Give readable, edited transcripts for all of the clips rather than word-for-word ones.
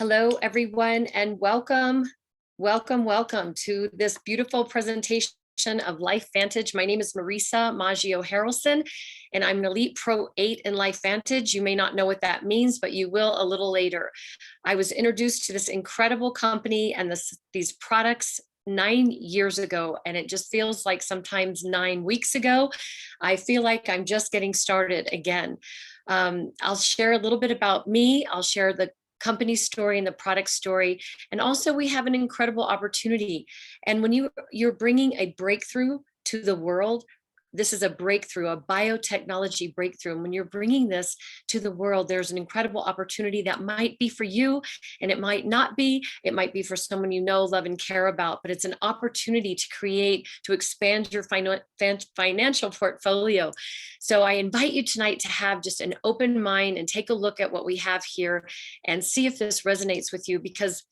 Hello, everyone, and welcome to this beautiful presentation of LifeVantage. My name is Marisa Maggio-Harelson, and I'm an Elite Pro 8 in LifeVantage. You may not know what that means, but you will a little later. I was introduced to this incredible company and these products 9 years ago, and it just feels like sometimes 9 weeks ago. I feel like I'm just getting started again. I'll share a little bit about me. I'll share the company story and the product story. And also we have an incredible opportunity. And when you're bringing a breakthrough to the world, this is a breakthrough, a biotechnology breakthrough. And when you're bringing this to the world, there's an incredible opportunity that might be for you, and it might not be. It might be for someone you know, love, and care about, but it's an opportunity to expand your financial portfolio. So I invite you tonight to have just an open mind and take a look at what we have here and see if this resonates with you, because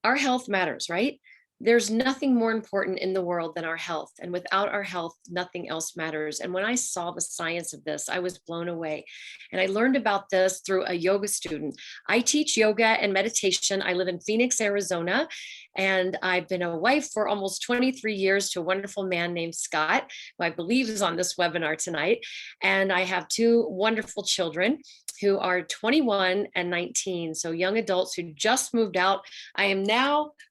our health matters, right? There's nothing more important in the world than our health. And without our health, nothing else matters. And when I saw the science of this, I was blown away. And I learned about this through a yoga student. I teach yoga and meditation. I live in Phoenix, Arizona, and I've been a wife for almost 23 years to a wonderful man named Scott, who I believe is on this webinar tonight. And I have 2 wonderful children who are 21 and 19, so young adults who just moved out.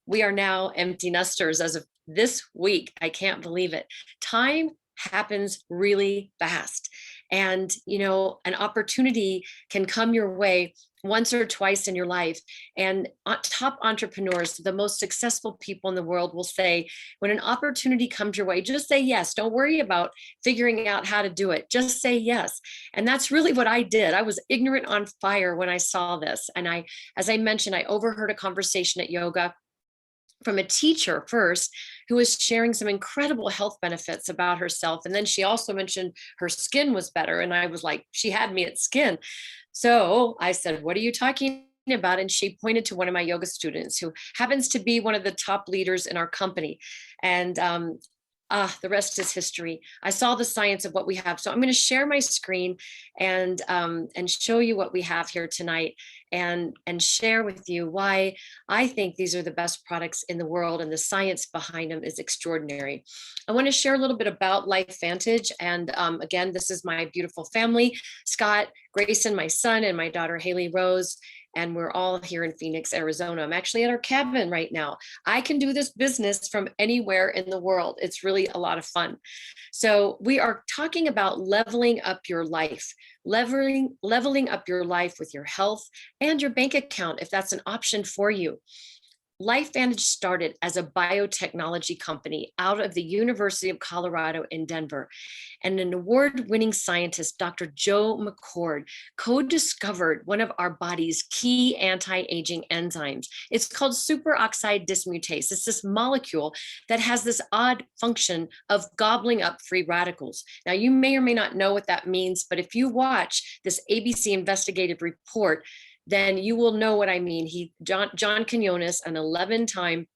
We are now empty nesters as of this week. I can't believe it. Time happens really fast. And, an opportunity can come your way once or twice in your life. And top entrepreneurs, the most successful people in the world, will say, when an opportunity comes your way, just say yes. Don't worry about figuring out how to do it. Just say yes. And that's really what I did. I was ignorant on fire when I saw this. And as I mentioned, I overheard a conversation at yoga from a teacher first, who was sharing some incredible health benefits about herself. And then she also mentioned her skin was better. And I was like, she had me at skin. So I said, what are you talking about? And she pointed to one of my yoga students who happens to be one of the top leaders in our company. And the rest is history. I saw the science of what we have. So I'm going to share my screen and show you what we have here tonight, and share with you why I think these are the best products in the world, and the science behind them is extraordinary. I want to share a little bit about LifeVantage. And again, this is my beautiful family: Scott, Grayson, my son, and my daughter, Haley Rose. And we're all here in Phoenix, Arizona. I'm actually at our cabin right now. I can do this business from anywhere in the world. It's really a lot of fun. So we are talking about leveling up your life, leveling up your life with your health and your bank account, if that's an option for you. LifeVantage started as a biotechnology company out of the University of Colorado in Denver. And an award-winning scientist, Dr. Joe McCord, co-discovered one of our body's key anti-aging enzymes. It's called superoxide dismutase. It's this molecule that has this odd function of gobbling up free radicals. Now, you may or may not know what that means, but if you watch this ABC investigative report, then you will know what I mean. John Quinones, an 11-time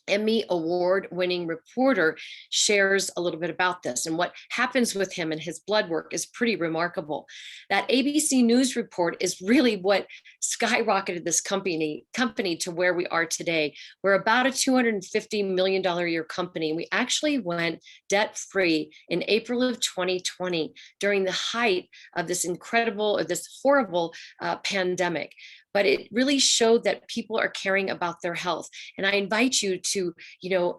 Emmy award-winning reporter, shares a little bit about this, and what happens with him and his blood work is pretty remarkable. That ABC News report is really what skyrocketed this company to where we are today. We're about a $250 million a year company. We actually went debt-free in April of 2020 during the height of this horrible pandemic. But it really showed that people are caring about their health. And I invite you to,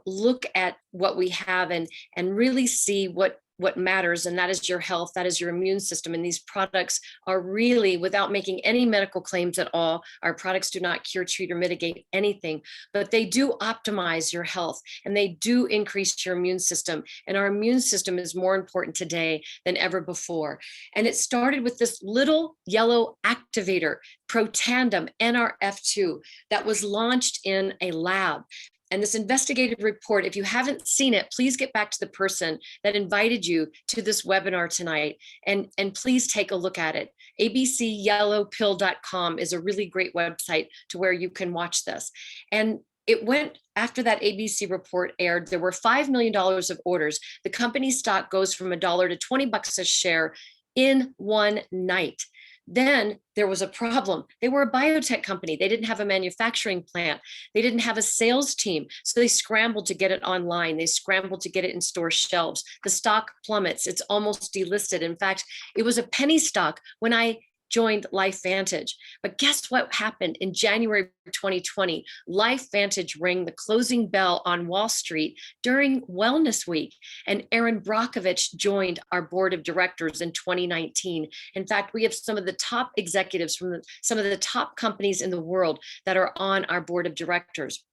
look at what we have and really see what matters, and that is your health, that is your immune system. And these products are really, without making any medical claims at all, our products do not cure, treat, or mitigate anything, but they do optimize your health, and they do increase your immune system. And our immune system is more important today than ever before. And it started with this little yellow activator, Protandim NRF2, that was launched in a lab. And this investigative report, if you haven't seen it, please get back to the person that invited you to this webinar tonight, and please take a look at it. abcyellowpill.com is a really great website to where you can watch this. And it went, after that ABC report aired, there were $5 million of orders. The company stock goes from $1 to $20 a share in one night. Then there was a problem. They were a biotech company. They didn't have a manufacturing plant. They didn't have a sales team. So they scrambled to get it online. They scrambled to get it in store shelves. The stock plummets. It's almost delisted. In fact, it was a penny stock when I joined LifeVantage. But guess what happened in January 2020? LifeVantage rang the closing bell on Wall Street during Wellness Week, and Aaron Brockovich joined our board of directors in 2019. In fact, we have some of the top executives from some of the top companies in the world that are on our board of directors.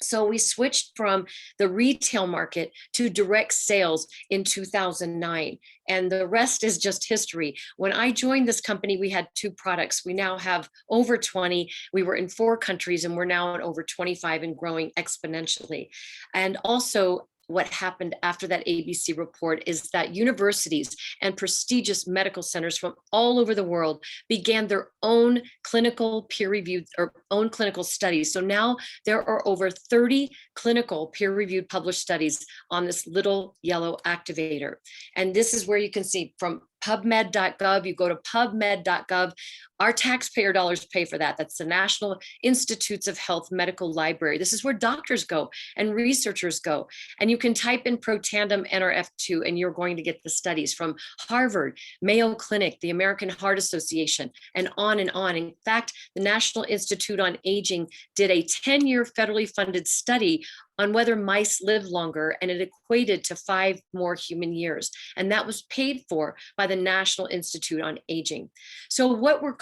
So we switched from the retail market to direct sales in 2009. And the rest is just history. When I joined this company, we had 2 products. We now have over 20. We were in 4 countries, and we're now in over 25 and growing exponentially. And also, what happened after that ABC report is that universities and prestigious medical centers from all over the world began their own clinical peer-reviewed or own clinical studies. So now there are over 30 clinical peer-reviewed published studies on this little yellow activator. And this is where you can see from PubMed.gov, you go to PubMed.gov. Our taxpayer dollars pay for that. That's the National Institutes of Health Medical Library. This is where doctors go and researchers go. And you can type in Protandim NRF2 and you're going to get the studies from Harvard, Mayo Clinic, the American Heart Association, and on and on. In fact, the National Institute on Aging did a 10-year federally funded study on whether mice live longer, and it equated to 5 more human years. And that was paid for by the National Institute on Aging. So what we're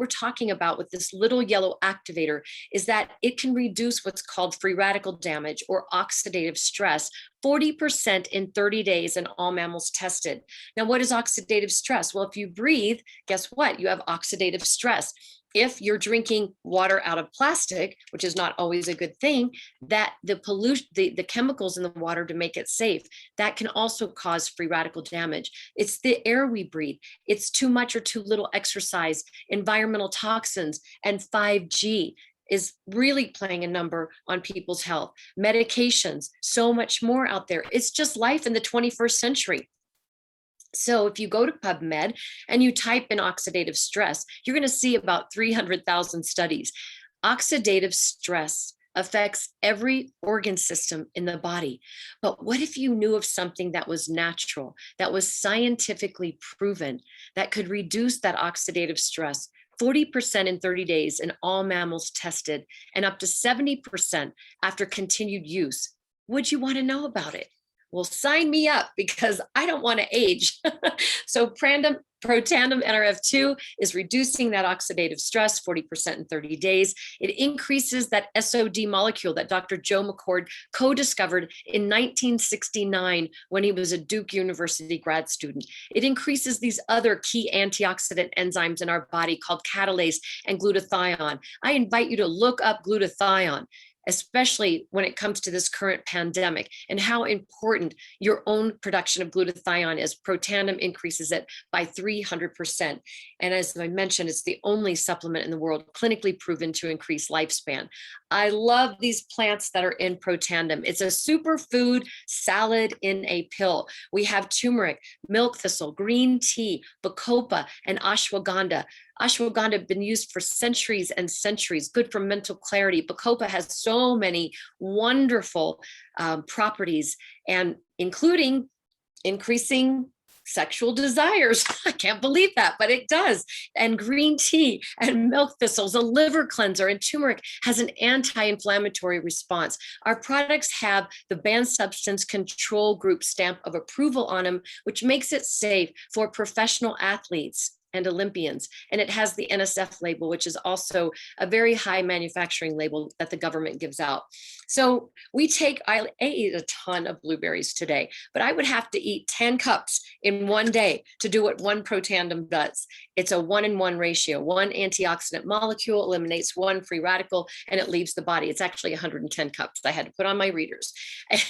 talking about with this little yellow activator is that it can reduce what's called free radical damage or oxidative stress 40% in 30 days in all mammals tested. Now, what is oxidative stress? Well, if you breathe, guess what? You have oxidative stress. If you're drinking water out of plastic, which is not always a good thing, that the pollution, the chemicals in the water to make it safe, that can also cause free radical damage. It's the air we breathe. It's too much or too little exercise, environmental toxins, and 5G is really playing a number on people's health. Medications, so much more out there. It's just life in the 21st century. So if you go to PubMed and you type in oxidative stress, you're going to see about 300,000 studies. Oxidative stress affects every organ system in the body. But what if you knew of something that was natural, that was scientifically proven, that could reduce that oxidative stress 40% in 30 days in all mammals tested, and up to 70% after continued use? Would you want to know about it? Well, sign me up because I don't want to age. So Protandim NRF2 is reducing that oxidative stress 40% in 30 days. It increases that SOD molecule that Dr. Joe McCord co-discovered in 1969 when he was a Duke University grad student. It increases these other key antioxidant enzymes in our body called catalase and glutathione. I invite you to look up glutathione, especially when it comes to this current pandemic and how important your own production of glutathione is. Protandim increases it by 300%. And as I mentioned, it's the only supplement in the world clinically proven to increase lifespan. I love these plants that are in Protandim. It's a superfood salad in a pill. We have turmeric, milk thistle, green tea, bacopa, and ashwagandha. Ashwagandha have been used for centuries and centuries, good for mental clarity. Bacopa has so many wonderful properties, and including increasing sexual desires. I can't believe that, but it does. And green tea and milk thistles, a liver cleanser, and turmeric has an anti-inflammatory response. Our products have the Banned Substance Control Group stamp of approval on them, which makes it safe for professional athletes and Olympians. And it has the NSF label, which is also a very high manufacturing label that the government gives out. So I ate a ton of blueberries today, but I would have to eat 10 cups in one day to do what one Protandim does. It's a 1-in-1 ratio. One antioxidant molecule eliminates one free radical and it leaves the body. It's actually 110 cups I had to put on my readers,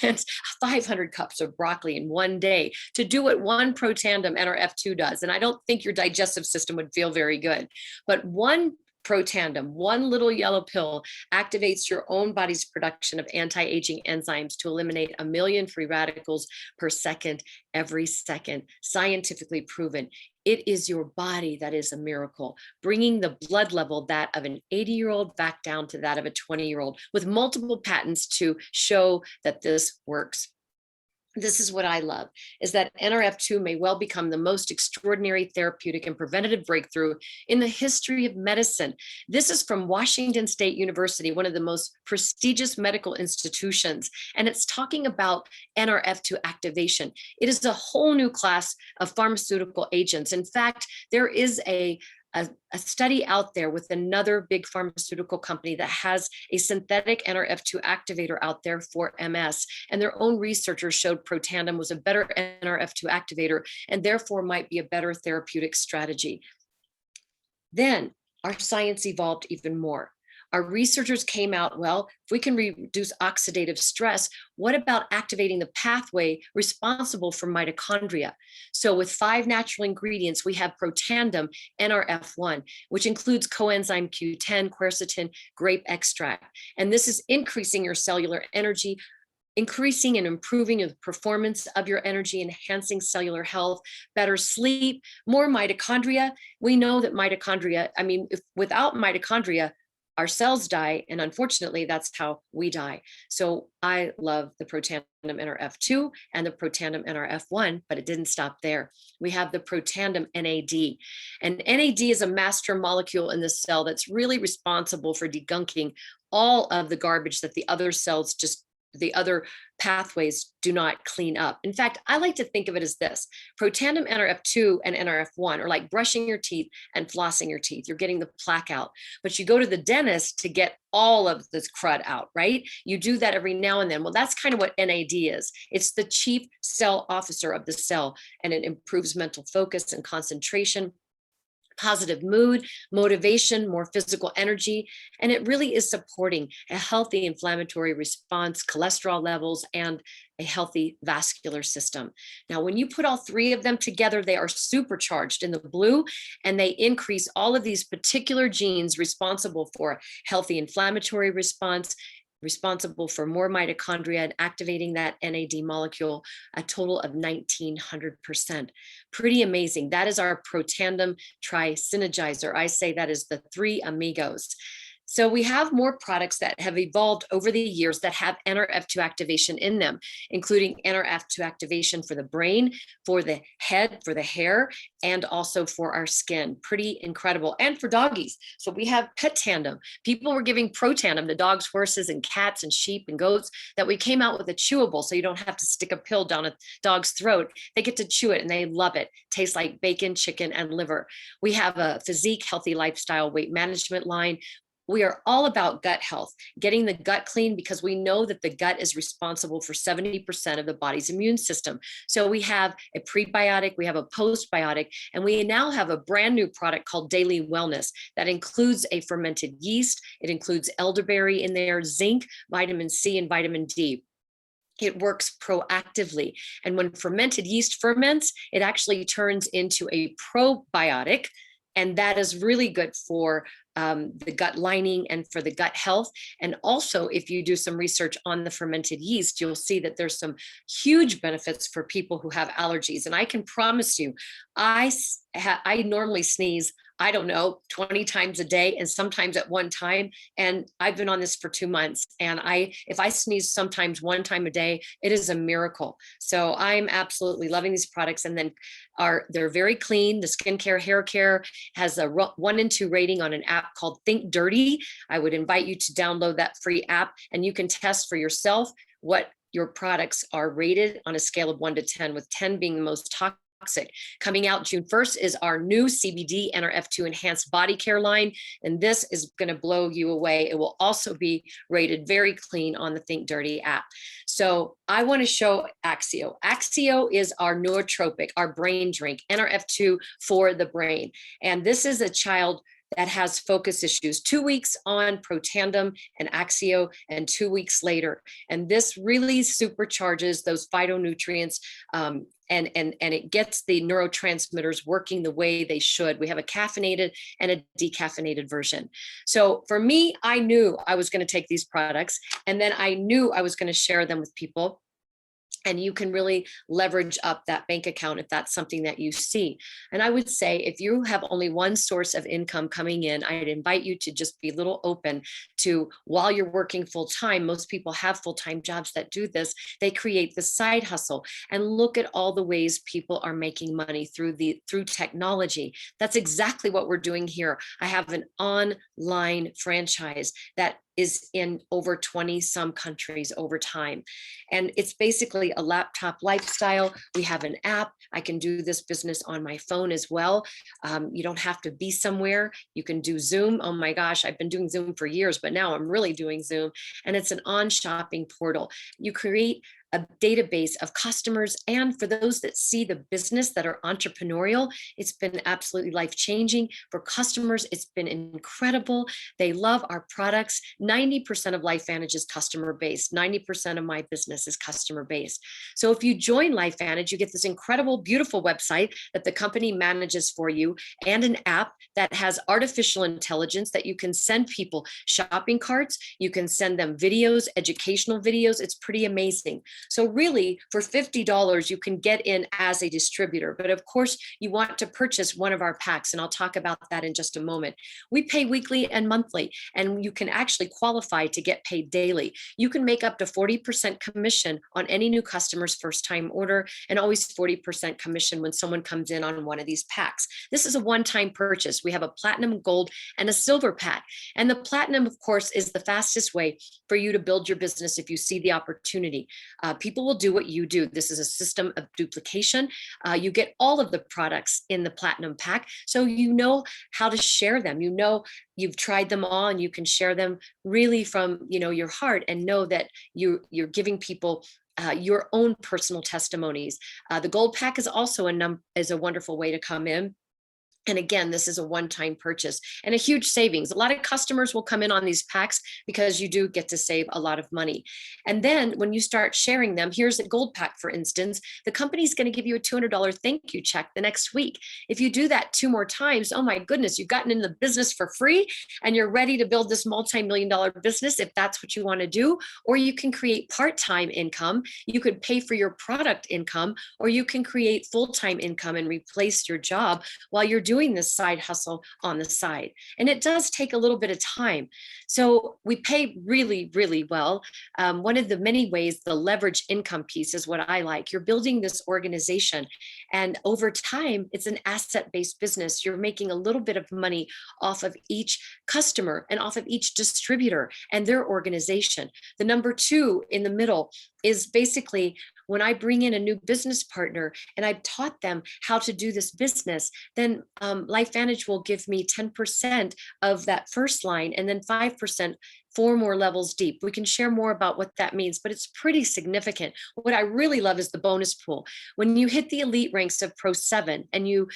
and 500 cups of broccoli in one day to do what one Protandim NRF2 does. And I don't think your digestive system would feel very good, but one Protandim, one little yellow pill, activates your own body's production of anti-aging enzymes to eliminate 1 million free radicals per second, every second, scientifically proven. It is your body that is a miracle, bringing the blood level that of an 80-year-old back down to that of a 20-year-old, with multiple patents to show that this works. This is what I love, is that NRF2 may well become the most extraordinary therapeutic and preventative breakthrough in the history of medicine. This is from Washington State University, one of the most prestigious medical institutions, and it's talking about NRF2 activation. It is a whole new class of pharmaceutical agents. In fact, there is a study out there with another big pharmaceutical company that has a synthetic NRF2 activator out there for MS. And their own researchers showed Protandim was a better NRF2 activator and therefore might be a better therapeutic strategy. Then our science evolved even more. Our researchers came out, well, if we can reduce oxidative stress, what about activating the pathway responsible for mitochondria? So with 5 natural ingredients, we have Protandim NRF1, which includes coenzyme Q10, quercetin, grape extract. And this is increasing your cellular energy, increasing and improving the performance of your energy, enhancing cellular health, better sleep, more mitochondria. We know that mitochondria, without mitochondria, our cells die, and unfortunately, that's how we die. So I love the Protandim NRF2 and the Protandim NRF1, but it didn't stop there. We have the Protandim NAD. And NAD is a master molecule in the cell that's really responsible for degunking all of the garbage that the other cells the other pathways do not clean up. In fact, I like to think of it as this: Protandim NRF2 and NRF1 are like brushing your teeth and flossing your teeth. You're getting the plaque out, but you go to the dentist to get all of this crud out, right? You do that every now and then. Well, that's kind of what NAD is. It's the chief cell officer of the cell, and it improves mental focus and concentration, positive mood, motivation, more physical energy, and it really is supporting a healthy inflammatory response, cholesterol levels, and a healthy vascular system. Now, when you put all 3 of them together, they are supercharged in the blue, and they increase all of these particular genes responsible for healthy inflammatory response, responsible for more mitochondria and activating that NAD molecule, a total of 1900%. Pretty amazing. That is our Protandim Tri-Synergizer. I say that is the 3 amigos. So we have more products that have evolved over the years that have NRF2 activation in them, including NRF2 activation for the brain, for the head, for the hair, and also for our skin. Pretty incredible. And for doggies. So we have Petandim. People were giving Protandim to dogs, horses, and cats, and sheep, and goats, that we came out with a chewable, so you don't have to stick a pill down a dog's throat. They get to chew it, and they love it. Tastes like bacon, chicken, and liver. We have a physique, healthy lifestyle, weight management line. We are all about gut health, getting the gut clean, because we know that the gut is responsible for 70% of the body's immune system. So we have a prebiotic, we have a postbiotic, and we now have a brand new product called Daily Wellness that includes a fermented yeast. It includes elderberry in there, zinc, vitamin C, and vitamin D. It works proactively. And when fermented yeast ferments, it actually turns into a probiotic. And that is really good for the gut lining and for the gut health. And also, if you do some research on the fermented yeast, you'll see that there's some huge benefits for people who have allergies. And I can promise you, I normally sneeze, I don't know, 20 times a day, and sometimes at one time. And I've been on this for 2 months. And if I sneeze sometimes 1 time a day, it is a miracle. So I'm absolutely loving these products. And then they're very clean. The skincare, hair care has a 1 and 2 rating on an app called Think Dirty. I would invite you to download that free app, and you can test for yourself what your products are rated on a scale of 1 to 10, with 10 being the most toxic. Coming out June 1st is our new CBD NRF2 enhanced body care line, and this is going to blow you away. It will also be rated very clean on the Think Dirty app. So I want to show Axio. Axio is our nootropic, our brain drink, NRF2 for the brain. And this is a child that has focus issues, 2 weeks on Protandim and Axio, and 2 weeks later. And this really supercharges those phytonutrients, and it gets the neurotransmitters working the way they should. We have a caffeinated and a decaffeinated version. So for me, I knew I was going to take these products, and then I knew I was going to share them with people. And you can really leverage up that bank account if that's something that you see. And I would say if you have only one source of income coming in, I'd invite you to just be a little open to, while you're working full time, most people have full-time jobs that do this, they create the side hustle and look at all the ways people are making money through technology. That's exactly what we're doing here. I have an online franchise that is in over 20 some countries over time. And it's basically a laptop lifestyle. We have an app. I can do this business on my phone as well. You don't have to be somewhere. You can do Zoom. Oh my gosh, I've been doing Zoom for years, but now I'm really doing Zoom. And it's an on-shopping portal. You create a database of customers. And for those that see the business that are entrepreneurial, it's been absolutely life-changing. For customers, it's been incredible. They love our products. 90% of LifeVantage is customer-based. 90% of my business is customer-based. So if you join LifeVantage, you get this incredible, beautiful website that the company manages for you, and an app that has artificial intelligence that you can send people shopping carts. You can send them videos, educational videos. It's pretty amazing. So really, for $50, you can get in as a distributor. But of course, you want to purchase one of our packs, and I'll talk about that in just a moment. We pay weekly and monthly, and you can actually qualify to get paid daily. You can make up to 40% commission on any new customer's first-time order, and always 40% commission when someone comes in on one of these packs. This is a one-time purchase. We have a platinum, gold, and a silver pack. And the platinum, of course, is the fastest way for you to build your business if you see the opportunity. People will do what you do. This is a system of duplication. You get all of the products in the platinum pack, so you know how to share them. You know you've tried them all, and you can share them really from your heart, and know that you're giving people your own personal testimonies. The gold pack is also a wonderful way to come in. And again, this is a one-time purchase and a huge savings. A lot of customers will come in on these packs because you do get to save a lot of money. And then when you start sharing them, here's a gold pack, for instance, the company's going to give you a $200 thank you check the next week. If you do that 2 more times, oh my goodness, you've gotten in the business for free, and you're ready to build this multi-million-dollar business if that's what you want to do. Or you can create part-time income. You could pay for your product income, or you can create full-time income and replace your job while you're doing this side hustle on the side. And it does take a little bit of time. So we pay really, really well. One of the many ways, the leverage income piece is what I like. You're building this organization, and over time, it's an asset-based business. You're making a little bit of money off of each customer and off of each distributor and their organization. The number 2 in the middle is basically when I bring in a new business partner and I've taught them how to do this business, then LifeVantage will give me 10% of that first line, and then 5% 4 more levels deep. We can share more about what that means, but it's pretty significant. What I really love is the bonus pool. When you hit the elite ranks of Pro 7 and you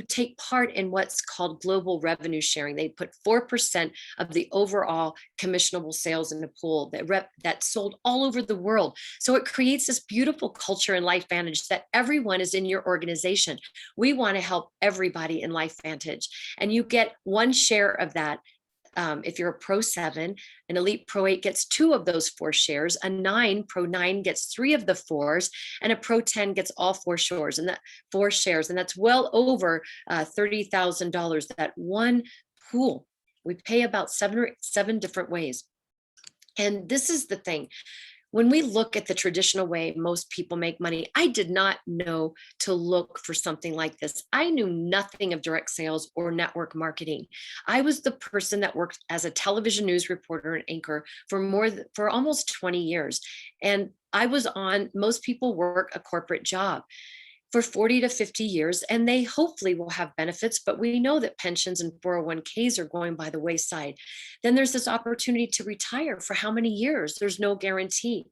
take part in what's called global revenue sharing, they put 4% of the overall commissionable sales in the pool that's sold all over the world. So it creates this beautiful culture in LifeVantage that everyone is in your organization. We want to help everybody in LifeVantage, and you get 1 share of that. If you're a Pro 7, an Elite Pro 8 gets 2 of those 4 shares, a Pro 9 gets 3 of the 4s, and a Pro 10 gets all 4 shares, and that's well over $30,000. That one pool, we pay about 7 different ways. And this is the thing. When we look at the traditional way most people make money, I did not know to look for something like this. I knew nothing of direct sales or network marketing. I was the person that worked as a television news reporter and anchor for almost 20 years. And most people work a corporate job. for 40 to 50 years, and they hopefully will have benefits, but we know that pensions and 401ks are going by the wayside. Then there's this opportunity to retire for how many years? There's no guarantee.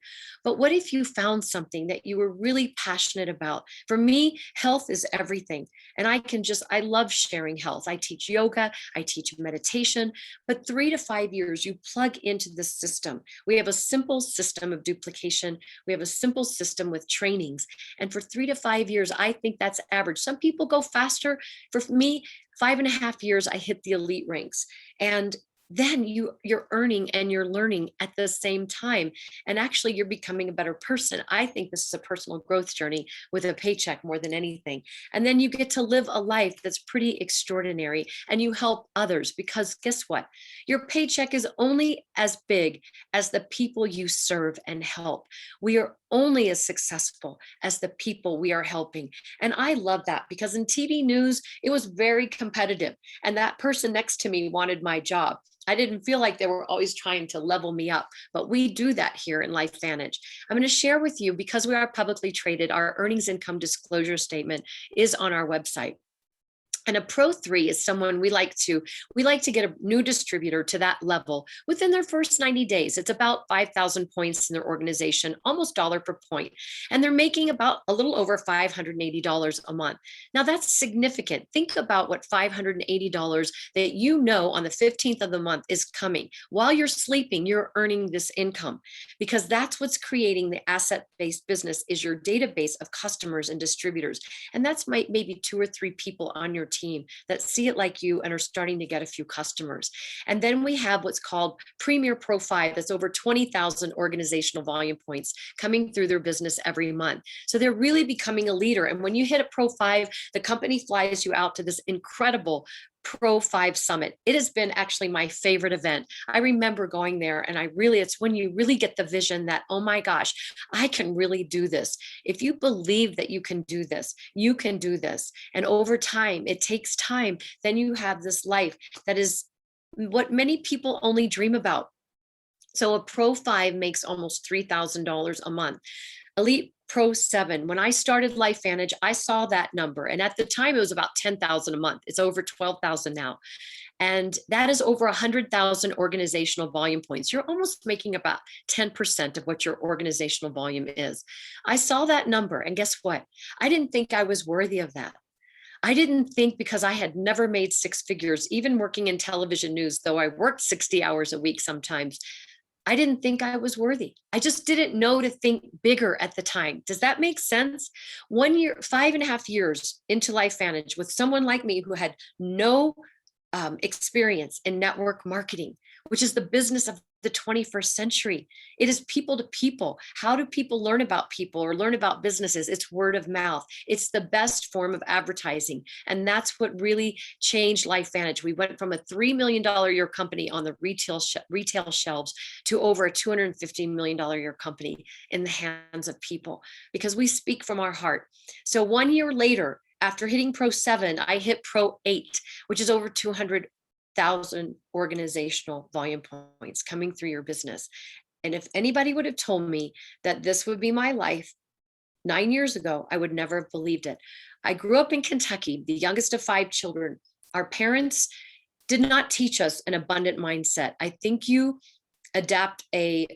But what if you found something that you were really passionate about? For me, health is everything. And I love sharing health. I teach yoga, I teach meditation, but 3 to 5 years, you plug into the system. We have a simple system of duplication. We have a simple system with trainings. And for 3 to 5 years, I think that's average. Some people go faster. For me, 5.5 years, I hit the elite ranks. And then you're earning and you're learning at the same time. And actually, you're becoming a better person. I think this is a personal growth journey with a paycheck more than anything. And then you get to live a life that's pretty extraordinary, and you help others, because guess what? Your paycheck is only as big as the people you serve and help. We are only as successful as the people we are helping. And I love that, because in TV news, it was very competitive. And that person next to me wanted my job. I didn't feel like they were always trying to level me up, but we do that here in LifeVantage. I'm going to share with you, because we are publicly traded, our earnings income disclosure statement is on our website. And a Pro 3 is someone we like to get a new distributor to that level within their first 90 days. It's about 5,000 points in their organization, almost dollar per point. And they're making about a little over $580 a month. Now that's significant. Think about what $580 that on the 15th of the month is coming. While you're sleeping, you're earning this income, because that's what's creating the asset-based business, is your database of customers and distributors. And that's maybe 2 or 3 people on your team that see it like you and are starting to get a few customers. And then we have what's called Premier Pro 5. That's over 20,000 organizational volume points coming through their business every month. So they're really becoming a leader. And when you hit a Pro 5, the company flies you out to this incredible Pro 5 Summit. It has been actually my favorite event. I remember going there, and it's when you really get the vision that, oh my gosh, I can really do this. If you believe that you can do this, you can do this. And over time, it takes time. Then you have this life that is what many people only dream about. So a Pro 5 makes almost $3,000 a month. Elite Pro 7, when I started LifeVantage, I saw that number. And at the time, it was about 10,000 a month. It's over 12,000 now. And that is over 100,000 organizational volume points. You're almost making about 10% of what your organizational volume is. I saw that number, and guess what? I didn't think I was worthy of that. I didn't think, because I had never made 6 figures, even working in television news, though I worked 60 hours a week sometimes. I didn't think I was worthy. I just didn't know to think bigger at the time. Does that make sense? 1 year, 5.5 years into LifeVantage with someone like me who had no experience in network marketing, which is the business of the 21st century. It is people to people. How do people learn about people or learn about businesses? It's word of mouth. It's the best form of advertising. And that's what really changed LifeVantage. We went from a $3 million a year company on the retail shelves to over a $250 million a year company in the hands of people, because we speak from our heart. So 1 year later, after hitting Pro 7, I hit Pro 8, which is over 200,000 organizational volume points coming through your business. And if anybody would have told me that this would be my life 9 years ago, I would never have believed it. I grew up in Kentucky, the youngest of 5 children. Our parents did not teach us an abundant mindset. I think you adopt a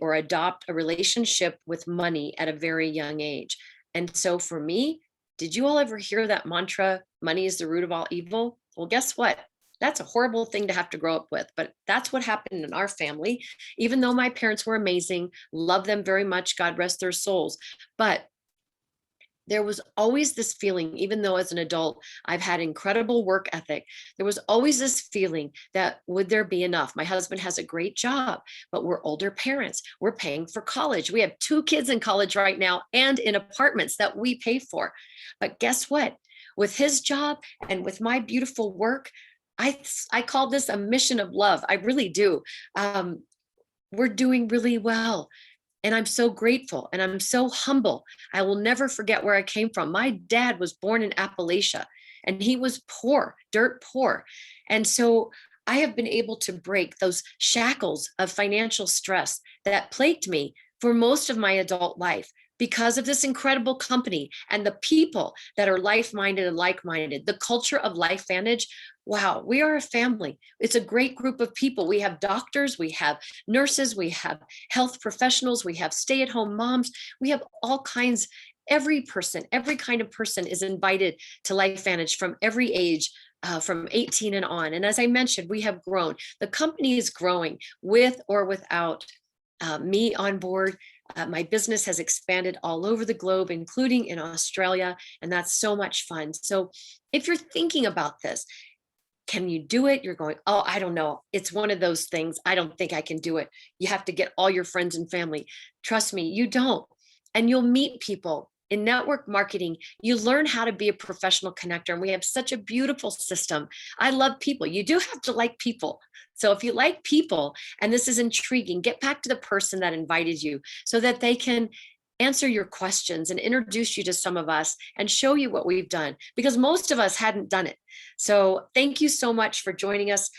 relationship with money at a very young age. And so for me, did you all ever hear that mantra, money is the root of all evil? Well, guess what? That's a horrible thing to have to grow up with, but that's what happened in our family. Even though my parents were amazing, love them very much, God rest their souls. But there was always this feeling, even though as an adult, I've had incredible work ethic, there was always this feeling that, would there be enough? My husband has a great job, but we're older parents. We're paying for college. We have 2 kids in college right now and in apartments that we pay for. But guess what? With his job and with my beautiful work, I call this a mission of love. I really do. We're doing really well. And I'm so grateful and I'm so humble. I will never forget where I came from. My dad was born in Appalachia and he was poor, dirt poor. And so I have been able to break those shackles of financial stress that plagued me for most of my adult life. because of this incredible company and the people that are life-minded and like-minded, the culture of LifeVantage. Wow, we are a family. It's a great group of people. We have doctors, we have nurses, we have health professionals, we have stay-at-home moms, we have all kinds. Every person, every kind of person is invited to LifeVantage from every age, from 18 and on. And as I mentioned, we have grown. The company is growing with or without me on board. My business has expanded all over the globe, including in Australia, and that's so much fun. So if you're thinking about this, can you do it? You're going, oh, I don't know. It's one of those things. I don't think I can do it. You have to get all your friends and family. Trust me, you don't. And you'll meet people. In network marketing, you learn how to be a professional connector, and we have such a beautiful system. I love people. You do have to like people. So if you like people and this is intriguing, get back to the person that invited you so that they can answer your questions and introduce you to some of us and show you what we've done, because most of us hadn't done it. So thank you so much for joining us.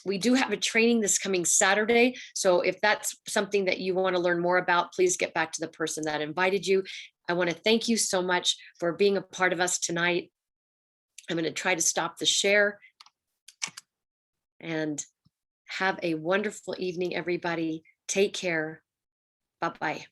We do have a training this coming Saturday. So if that's something that you want to learn more about, please get back to the person that invited you. I want to thank you so much for being a part of us tonight. I'm going to try to stop the share, and have a wonderful evening, everybody. Take care. Bye-bye.